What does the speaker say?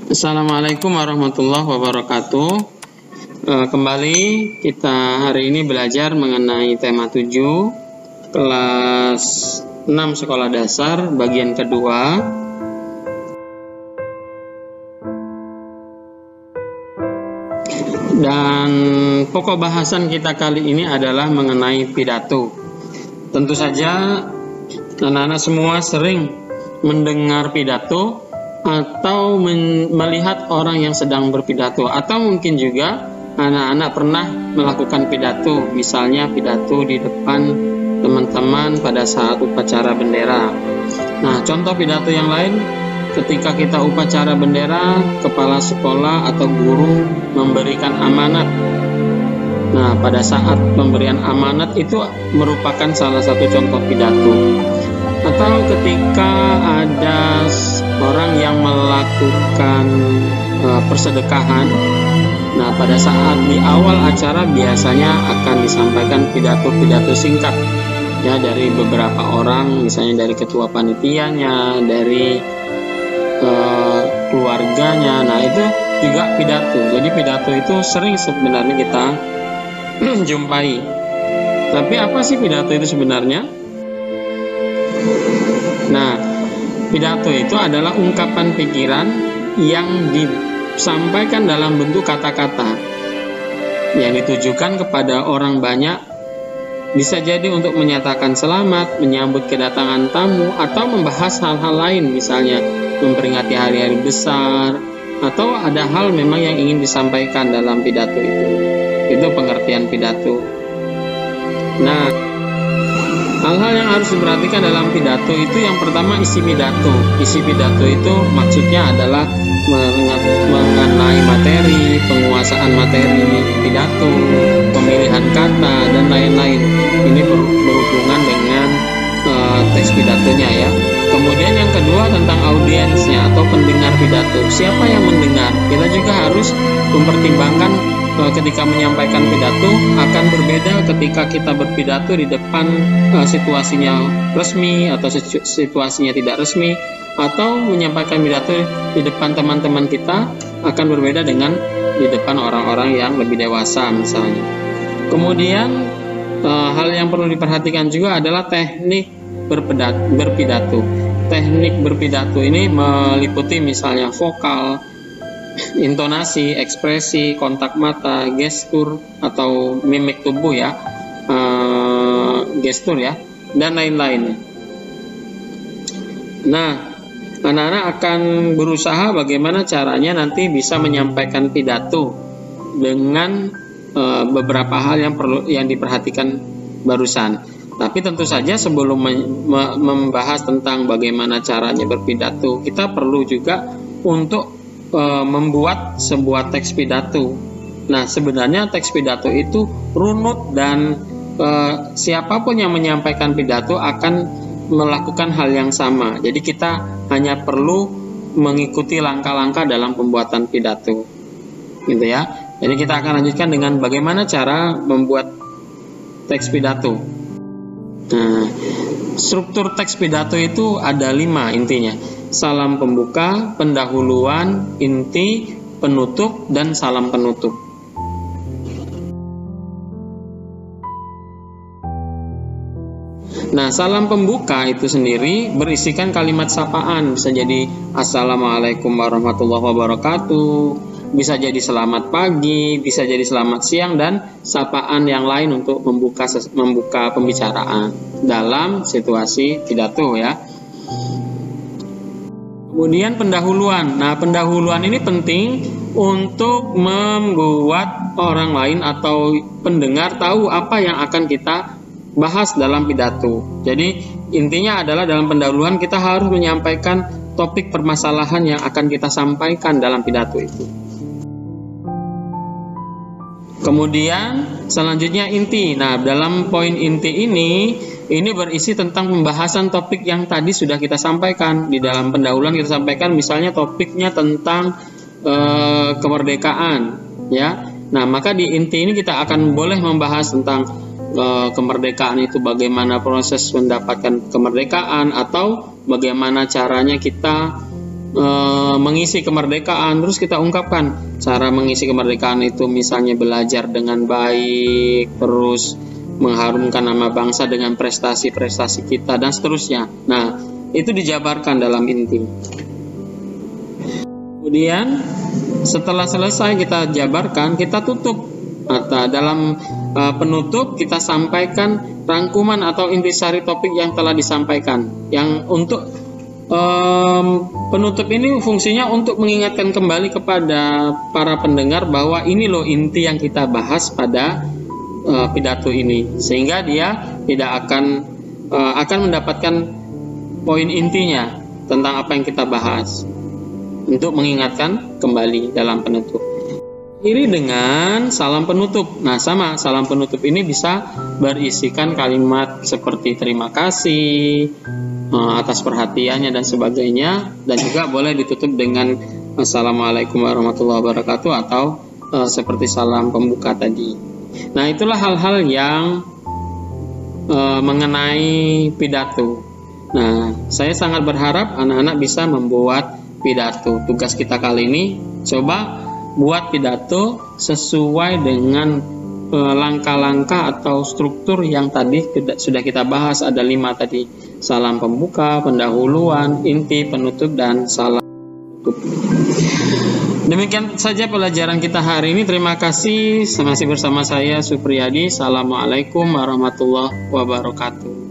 Assalamualaikum warahmatullahi wabarakatuh. Kembali kita hari ini belajar mengenai tema 7 kelas 6 sekolah dasar bagian kedua. Dan pokok bahasan kita kali ini adalah mengenai pidato. Tentu saja anak-anak semua sering mendengar pidato atau melihat orang yang sedang berpidato, atau mungkin juga anak-anak pernah melakukan pidato, misalnya pidato di depan teman-teman pada saat upacara bendera. Nah, contoh pidato yang lain ketika kita upacara bendera, kepala sekolah atau guru memberikan amanat. Nah, pada saat pemberian amanat itu merupakan salah satu contoh pidato. Atau ketika ada orang yang melakukan persedekahan, nah pada saat di awal acara biasanya akan disampaikan pidato-pidato singkat ya dari beberapa orang, misalnya dari ketua panitianya, dari keluarganya. Nah itu juga pidato. Jadi pidato itu sering sebenarnya kita jumpai. Tapi apa sih pidato itu sebenarnya? Nah, pidato itu adalah ungkapan pikiran yang disampaikan dalam bentuk kata-kata yang ditujukan kepada orang banyak. Bisa jadi untuk menyatakan selamat, menyambut kedatangan tamu, atau membahas hal-hal lain, misalnya memperingati hari-hari besar, atau ada hal memang yang ingin disampaikan dalam pidato itu. Itu pengertian pidato. Nah, hal-hal yang harus diperhatikan dalam pidato itu yang pertama isi pidato. Isi pidato itu maksudnya adalah mengenai materi, penguasaan materi pidato, pemilihan kata, dan lain-lain. Ini berhubungan dengan teks pidatonya ya. Kemudian yang kedua tentang audiensnya atau pendengar pidato. Siapa yang mendengar? Kita juga harus mempertimbangkan ketika menyampaikan pidato akan berbeda ketika kita berpidato di depan situasinya resmi atau situasinya tidak resmi, atau menyampaikan pidato di depan teman-teman kita akan berbeda dengan di depan orang-orang yang lebih dewasa misalnya. Kemudian hal yang perlu diperhatikan juga adalah teknik berpidato. Teknik berpidato ini meliputi misalnya vokal, intonasi, ekspresi, kontak mata, gestur atau mimik tubuh ya, gestur ya, dan lain-lain. Nah, anak-anak akan berusaha bagaimana caranya nanti bisa menyampaikan pidato dengan beberapa hal yang diperhatikan barusan. Tapi tentu saja sebelum membahas tentang bagaimana caranya berpidato, kita perlu juga untuk membuat sebuah teks pidato. Nah, sebenarnya teks pidato itu runut dan siapapun yang menyampaikan pidato akan melakukan hal yang sama. Jadi kita hanya perlu mengikuti langkah-langkah dalam pembuatan pidato, gitu ya. Jadi kita akan lanjutkan dengan bagaimana cara membuat teks pidato. Nah, struktur teks pidato itu ada 5 intinya. Salam pembuka, pendahuluan, inti, penutup, dan salam penutup. Nah, salam pembuka itu sendiri berisikan kalimat sapaan. Bisa jadi Assalamualaikum warahmatullahi wabarakatuh, bisa jadi selamat pagi, bisa jadi selamat siang, dan sapaan yang lain untuk membuka pembicaraan dalam situasi pidato ya. Kemudian pendahuluan. Nah, pendahuluan ini penting untuk membuat orang lain atau pendengar tahu apa yang akan kita bahas dalam pidato. Jadi intinya adalah dalam pendahuluan kita harus menyampaikan topik permasalahan yang akan kita sampaikan dalam pidato itu. Kemudian selanjutnya inti. Nah, dalam poin inti ini berisi tentang pembahasan topik yang tadi sudah kita sampaikan. Di dalam pendahuluan kita sampaikan misalnya topiknya tentang kemerdekaan ya. Nah, maka di inti ini kita akan boleh membahas tentang kemerdekaan itu, bagaimana proses mendapatkan kemerdekaan, atau bagaimana caranya kita mengisi kemerdekaan, terus kita ungkapkan cara mengisi kemerdekaan itu, misalnya belajar dengan baik, terus mengharumkan nama bangsa dengan prestasi-prestasi kita, dan seterusnya. Nah, itu dijabarkan dalam inti. Kemudian setelah selesai kita jabarkan, kita tutup. Atau dalam penutup kita sampaikan rangkuman atau intisari topik yang telah disampaikan. Yang untuk penutup ini fungsinya untuk mengingatkan kembali kepada para pendengar bahwa ini loh inti yang kita bahas pada pidato ini, sehingga dia tidak akan mendapatkan poin intinya tentang apa yang kita bahas, untuk mengingatkan kembali dalam penutup. Akhiri dengan salam penutup. Nah, sama salam penutup ini bisa berisikan kalimat seperti terima kasih atas perhatiannya dan sebagainya, dan juga boleh ditutup dengan assalamualaikum warahmatullahi wabarakatuh atau seperti salam pembuka tadi. Nah, itulah hal-hal yang mengenai pidato. Nah, saya sangat berharap anak-anak bisa membuat pidato. Tugas kita kali ini coba buat pidato sesuai dengan langkah-langkah atau struktur yang tadi sudah kita bahas. Ada 5 tadi: salam pembuka, pendahuluan, inti, penutup, dan salam penutup. Demikian saja pelajaran kita hari ini. Terima kasih. Masih bersama saya Supriyadi. Assalamualaikum warahmatullahi wabarakatuh.